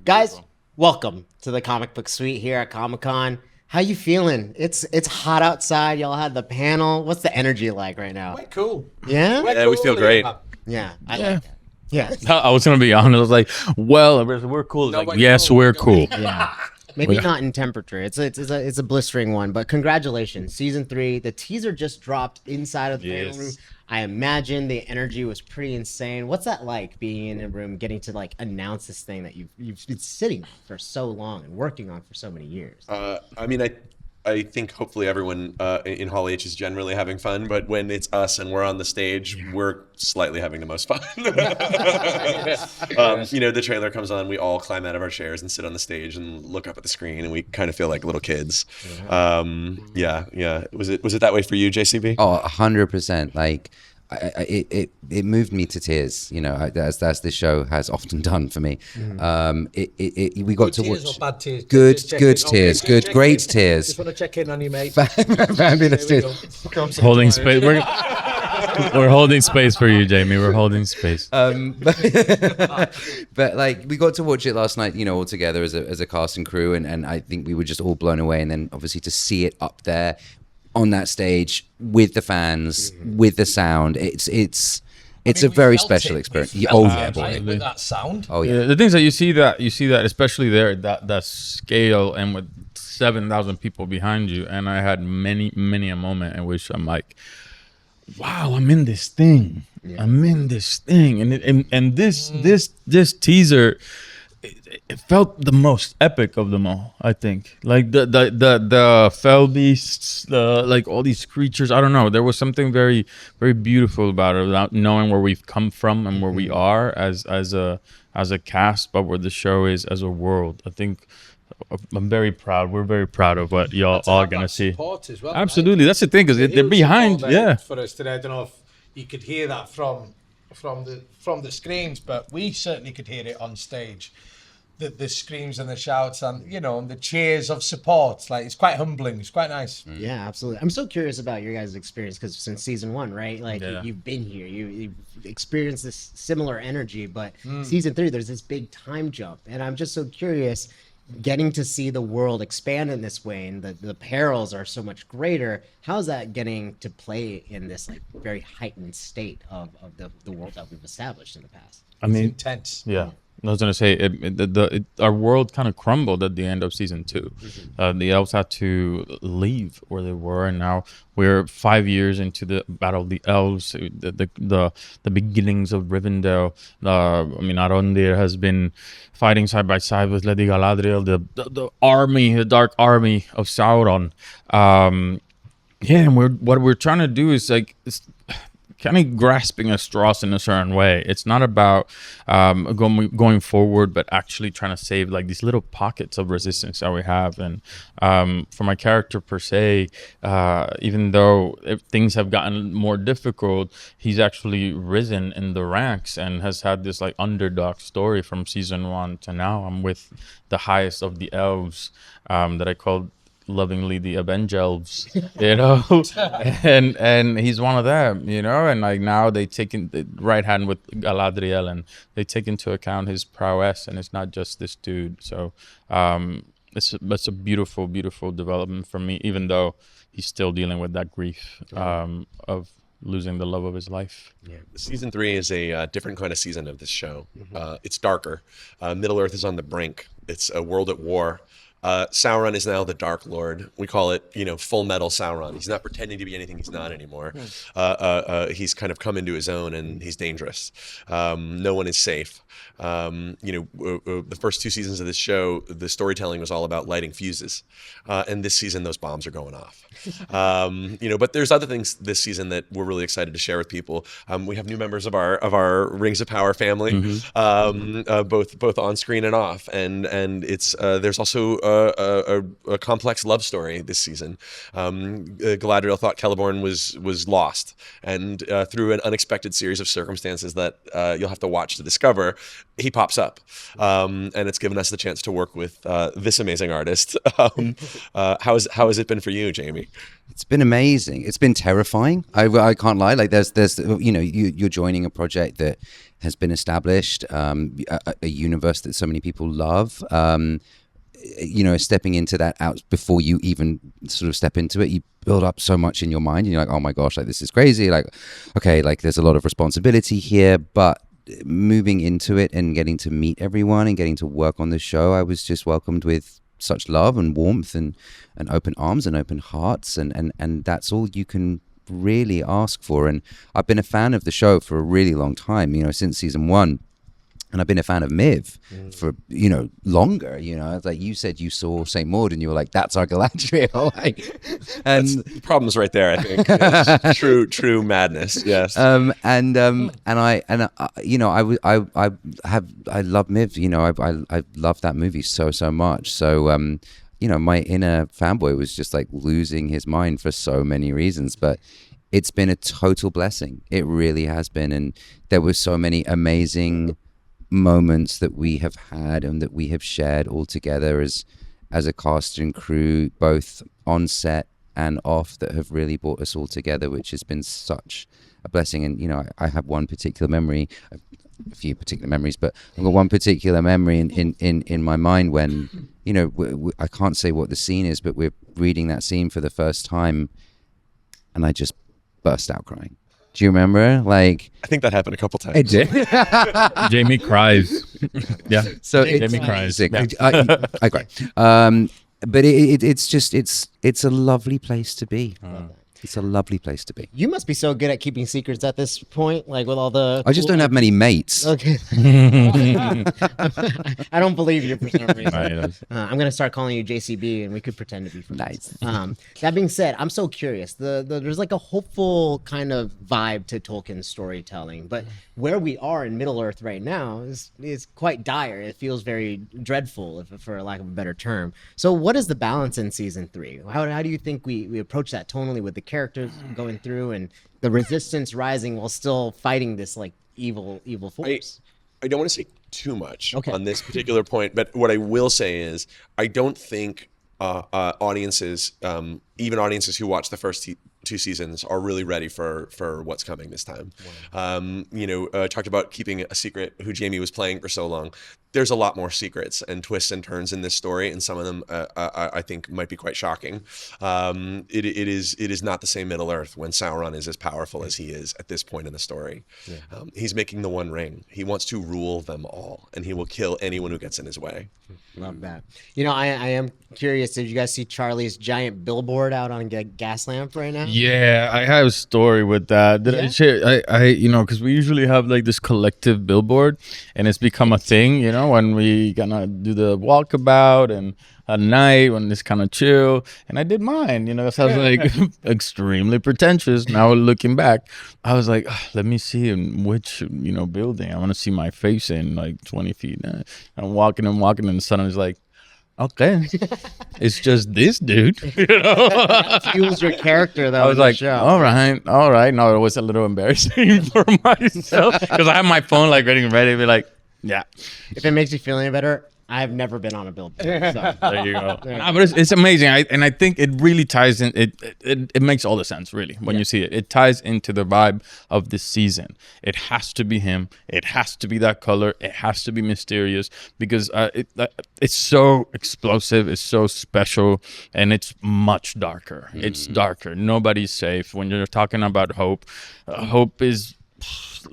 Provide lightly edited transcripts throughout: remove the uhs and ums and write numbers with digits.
Guys, welcome to the Comic Book Suite here at Comic-Con. How you feeling? It's hot outside. Y'all had the panel. What's the energy like right now? We're cool. Yeah? Yeah, we feel great. Yeah. I like that. Yeah. I was gonna be honest. I was like, "Well, we're cool." No, Like, we're yes, cool. we're cool. Yeah. Maybe not in temperature. It's a blistering one, but congratulations. Season 3. The teaser just dropped inside of the panel room. I imagine the energy was pretty insane. What's that like, being in a room, getting to like announce this thing that you've been sitting on for so long and working on for so many years? I think hopefully everyone in Hall H is generally having fun, but when it's us and we're on the stage, we're slightly having the most fun. The trailer comes on, we all climb out of our chairs and sit on the stage and look up at the screen, and we kind of feel like little kids. Yeah. Was it that way for you, JCB? Oh, 100%. Like, it moved me to tears, as this show has often done for me. We got to watch Tears or bad tears? good Just tears, checking. Okay, great just tears. Just want to check in on you, mate. Fabulous There we tears. go. Holding space. We're holding space for you, Jamie. We're holding space. But like, we got to watch it last night, all together as a cast and crew, and I think we were just all blown away. And then obviously to see it up there on that stage with the fans, with the sound, it's a very special experience. Boy. With that sound. Oh yeah. The things that you see that especially there, that scale, and with 7,000 people behind you, and I had many a moment in which I'm like, wow, I'm in this thing. I'm in this thing, and this teaser, it felt the most epic of them all. I think, like the fell beasts, like all these creatures. I don't know. There was something very very beautiful about it, without knowing where we've come from and where we are as a cast, but where the show is as a world. I think I'm very proud. We're very proud of what y'all are gonna see. As well, Absolutely, that's the thing, because they're Huge behind. support there Yeah. For us today. I don't know if you could hear that from the screens, but we certainly could hear it on stage. The screams and the shouts and and the cheers of support. Like, it's quite humbling. It's quite nice. Yeah, absolutely. I'm so curious about your guys' experience, because since season 1, right? Like, Yeah. you've been here, you've experienced this similar energy, but season 3, there's this big time jump, and I'm just so curious, getting to see the world expand in this way, and the perils are so much greater. How's that getting to play in this like very heightened state of the world that we've established in the past? I mean, Intense. yeah. I was gonna say our world kind of crumbled at the end of season 2. The elves had to leave where they were, and now we're 5 years into the Battle of the Elves, the beginnings of Rivendell. Arondir has been fighting side by side with Lady Galadriel, the army, the dark army of Sauron. And what we're trying to do is like, kind of grasping at straws in a certain way. It's not about going forward, but actually trying to save like these little pockets of resistance that we have. And for my character per se, even though things have gotten more difficult, he's actually risen in the ranks and has had this like underdog story from season 1 to now. I'm with the highest of the elves, that I called lovingly the Avengelves, and he's one of them, and like now they take in the right hand with Galadriel, and they take into account his prowess, and it's not just this dude. So it's a beautiful development for me, even though he's still dealing with that grief of losing the love of his life. Yeah. Season 3 is a different kind of season of this show. It's darker. Middle Earth is on the brink. It's a world at war. Sauron is now the Dark Lord. We call it, Full Metal Sauron. He's not pretending to be anything he's not anymore. He's kind of come into his own, and he's dangerous. No one is safe. The first 2 seasons of this show, the storytelling was all about lighting fuses, and this season those bombs are going off. But there's other things this season that we're really excited to share with people. We have new members of our Rings of Power family, both on screen and off, and it's there's also a complex love story this season. Galadriel thought Celeborn was lost, and through an unexpected series of circumstances that you'll have to watch to discover, he pops up, and it's given us the chance to work with this amazing artist. How has it been for you, Jamie? It's been amazing. It's been terrifying. I can't lie. Like there's you're joining a project that has been established, a universe that so many people love. Stepping into that out before you even sort of step into it, you build up so much in your mind, and you're like, oh my gosh, like this is crazy. Like, okay, like there's a lot of responsibility here, but moving into it and getting to meet everyone and getting to work on the show, I was just welcomed with such love and warmth and open arms and open hearts, and that's all you can really ask for. And I've been a fan of the show for a really long time, since season 1. And I've been a fan of Miv for, longer. Like you said, you saw St. Maud and you were like, that's our Galadriel. And the problem's right there, I think. It's true madness. Yes. I love Miv. I love that movie so much. So, my inner fanboy was just like losing his mind for so many reasons, but it's been a total blessing. It really has been. And there were so many amazing moments that we have had and that we have shared all together as a cast and crew, both on set and off, that have really brought us all together, which has been such a blessing. And I have one particular memory, a few particular memories, but I've got one particular memory in my mind when I can't say what the scene is, but we're reading that scene for the first time and I just burst out crying. Do you remember? Like, I think that happened a couple times. I did. Jamie cries. Yeah. So Jamie cries. I cry. But it's a lovely place to be. It's a lovely place to be. You must be so good at keeping secrets at this point, like with all the. I just don't have many mates. Okay. I don't believe you for some reason. I'm gonna start calling you JCB, and we could pretend to be friends. Nice. That being said, I'm so curious. There's like a hopeful kind of vibe to Tolkien's storytelling, but where we are in Middle Earth right now is quite dire. It feels very dreadful, for lack of a better term. So, what is the balance in season 3? How do you think we approach that tonally with the characters going through and the resistance rising while still fighting this like evil force? I don't want to say too much Okay. on this particular point, but what I will say is I don't think audiences, even audiences who watch the first 2 seasons, are really ready for what's coming this time. Wow. Talked about keeping a secret who Jamie was playing for so long. There's a lot more secrets and twists and turns in this story, and some of them I think might be quite shocking. It is not the same Middle Earth when Sauron is as powerful as he is at this point in the story. Yeah. He's making the One Ring. He wants to rule them all, and he will kill anyone who gets in his way. Love that. I am curious. Did you guys see Charlie's giant billboard out on gas lamp right now? Yeah, I have a story with that. Did I share? I because we usually have like this collective billboard, and it's become a thing. When we gonna do the walkabout and at night when it's kind of chill. And I did mine. That sounds like extremely pretentious. Now looking back, I was like, let me see in which building I want to see my face in, like 20 feet. I'm walking, and the sun is like, okay, it's just this dude. That fuels your character, though. I was like, show. all right. No, it was a little embarrassing for myself because I have my phone like getting ready to be like, yeah. If it makes you feel any better, I've never been on a billboard. So. There you go. But it's amazing. I think it really ties in. It makes all the sense, really, when you see it. It ties into the vibe of this season. It has to be him. It has to be that color. It has to be mysterious because it's so explosive. It's so special, and it's much darker. It's darker. Nobody's safe. When you're talking about hope, hope is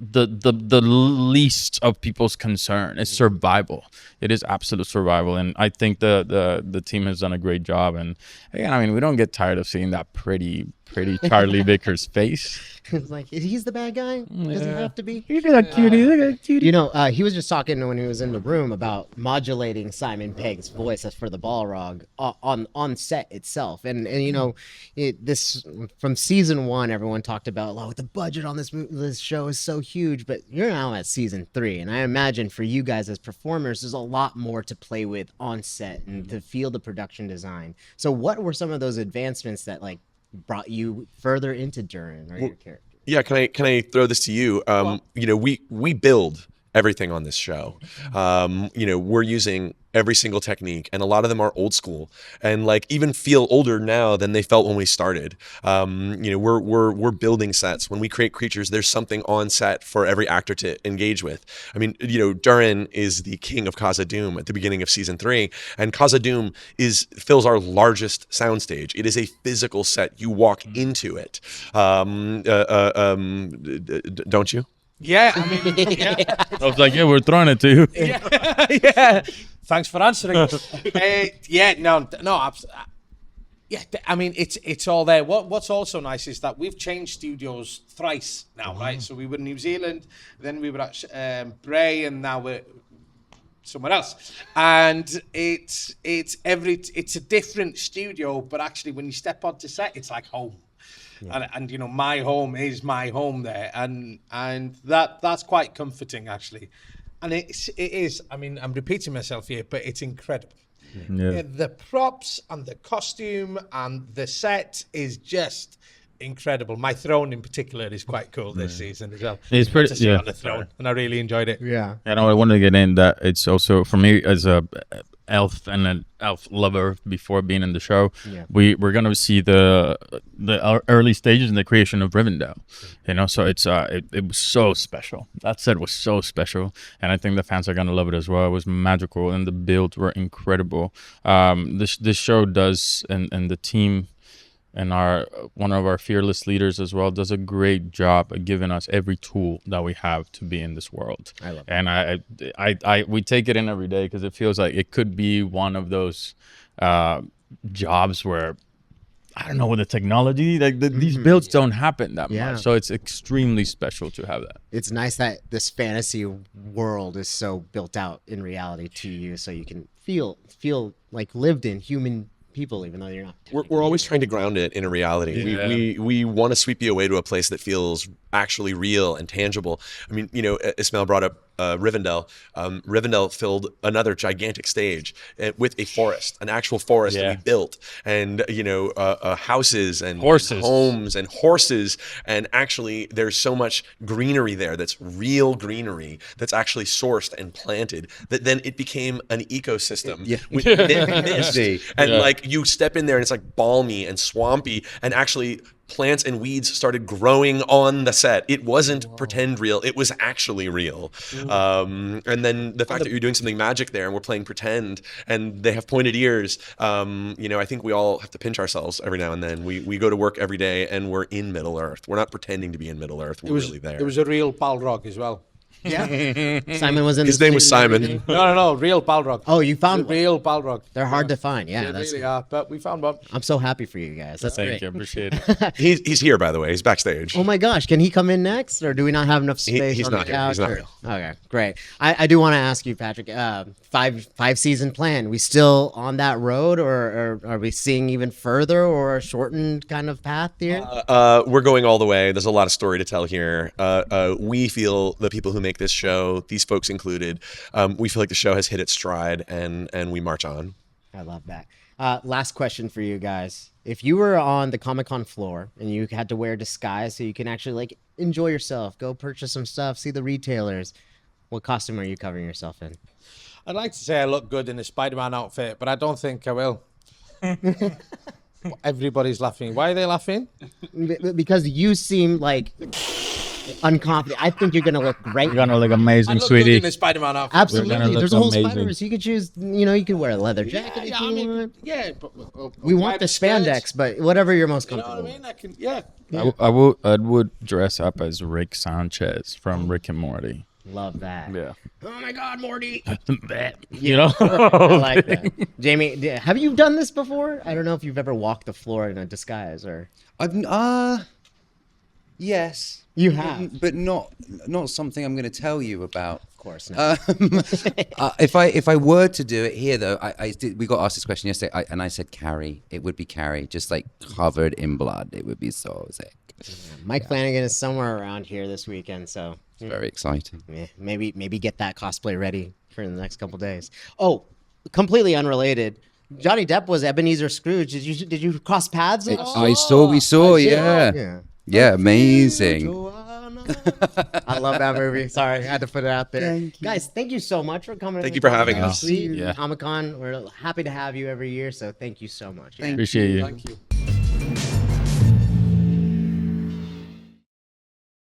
the least of people's concern. It's survival. It is absolute survival, and I think the team has done a great job. And again, we don't get tired of seeing that pretty pretty Charlie Vickers face. It's like, he's the bad guy? Does he have to be? Look at that cutie. Look at that cutie. You know, he was just talking when he was in the room about modulating Simon Pegg's voice for the Balrog on set itself, and you know, this from season 1, everyone talked about, oh, the budget on this show is so huge, but you're now at season 3, and I imagine for you guys as performers, there's a lot more to play with on set and to feel the production design. So, what were some of those advancements that like brought you further into Durin or your character? Yeah, can I throw this to you? You know, we build everything on this show. You know, we're using every single technique, and a lot of them are old school and like even feel older now than they felt when we started. You know, we're building sets. When we create creatures, there's something on set for every actor to engage with. I mean, you know, Durin is the king of Khazad-dûm at the beginning of season 3, and Khazad-dûm fills our largest soundstage. It is a physical set. You walk into it. Don't you? Yeah, I mean, yeah. I was like, yeah, we're throwing it to you. Yeah. Thanks for answering. Yeah, no. Yeah, I mean, it's all there. What's also nice is that we've changed studios thrice now, right? So we were in New Zealand, then we were at Bray, and now we're somewhere else. And it's a different studio, but actually, when you step onto set, it's like home. Yeah. And you know, my home is my home there, and that's quite comforting actually, and it is. I mean, I'm repeating myself here, but it's incredible. Yeah. The props and the costume and the set is just incredible. My throne in particular is quite cool this season as well. It's pretty, to sit on the throne, and I really enjoyed it. Yeah. And I wanted to get in that it's also for me as a elf and an elf lover before being in the show. Yeah. We're gonna see the early stages in the creation of Rivendell. You know, so it was so special. That set was so special, and I think the fans are gonna love it as well. It was magical, and the builds were incredible. This show does, and the team. And one of our fearless leaders as well does a great job at giving us every tool that we have to be in this world. I love it. And we take it in every day because it feels like it could be one of those jobs where I don't know, with the technology, like these builds don't happen that much. So it's extremely special to have that. It's nice that this fantasy world is so built out in reality to you, so you can feel like lived in human people, even though you're not. We're always trying to ground it in a reality. Yeah. We want to sweep you away to a place that feels actually real and tangible. I mean, you know, Ismail brought up Rivendell. Rivendell filled another gigantic stage with a forest, an actual forest that we built, and you know, houses and horses, homes and horses, and actually there's so much greenery there that's real greenery that's actually sourced and planted that then it became an ecosystem with mist. And like you step in there and it's like balmy and swampy, and actually plants and weeds started growing on the set. It wasn't pretend real, it was actually real. And then the fact that you're doing something magic there and we're playing pretend and they have pointed ears, you know, I think we all have to pinch ourselves every now and then. We go to work every day and we're in Middle Earth. We're not pretending to be in Middle Earth, we're really there. It was a real Balrog as well. Yeah. Simon was in His name was Simon. No, real Balrog. Oh, you found one. Real Balrog. They're hard to find. Yeah, They really are, but we found one. I'm so happy for you guys. That's Thank great. you, appreciate it. He's here, by the way. He's backstage. Oh my gosh, can he come in next, or do we not have enough space he's on not the here. couch? He's not or- real. Okay, great. I do want to ask you, Patrick. Five season plan. We still on that road, or are we seeing even further, or a shortened kind of path here? We're going all the way. There's a lot of story to tell here. We feel, the people who make this show, these folks included, we feel like the show has hit its stride, and we march on. I love that. Last question for you guys. If you were on the Comic-Con floor and you had to wear a disguise so you can actually like enjoy yourself, go purchase some stuff, see the retailers, what costume are you covering yourself in? I'd like to say I look good in a Spider-Man outfit, but I don't think I will. Everybody's laughing. Why are they laughing? Because you seem like unconfident. I think you're gonna look great. You're gonna look I amazing, look good sweetie. in a Spider-Man outfit. You're Absolutely. gonna look There's a whole amazing. Spider-Verse. You could choose. You could wear a leather jacket if you want. Yeah, but We want the spandex, but whatever you're most You know what comfortable I with. mean? I can, yeah. I would dress up as Rick Sanchez from Rick and Morty. Love that. Yeah. Oh my God, Morty. You know. I like that. Jamie, have you done this before? I don't know if you've ever walked the floor in a disguise or. Yes, You have. but not something I'm going to tell you about. Of course not. If I were to do it here, though, we got asked this question yesterday, and I said Carrie. It would be Carrie, just like covered in blood. It would be so sick. Mike Flanagan is somewhere around here this weekend, so It's very exciting. maybe get that cosplay ready for the next couple days. Oh, completely unrelated. Johnny Depp was Ebenezer Scrooge. Did you cross paths at all? We saw, yeah. Yeah, amazing. I love that movie. Sorry, I had to put it out there. Guys, thank you so much for coming. Thank you for having us. Sweet Yeah. Comic-Con. We're happy to have you every year, so thank you so much. Yeah. Appreciate you. Thank you.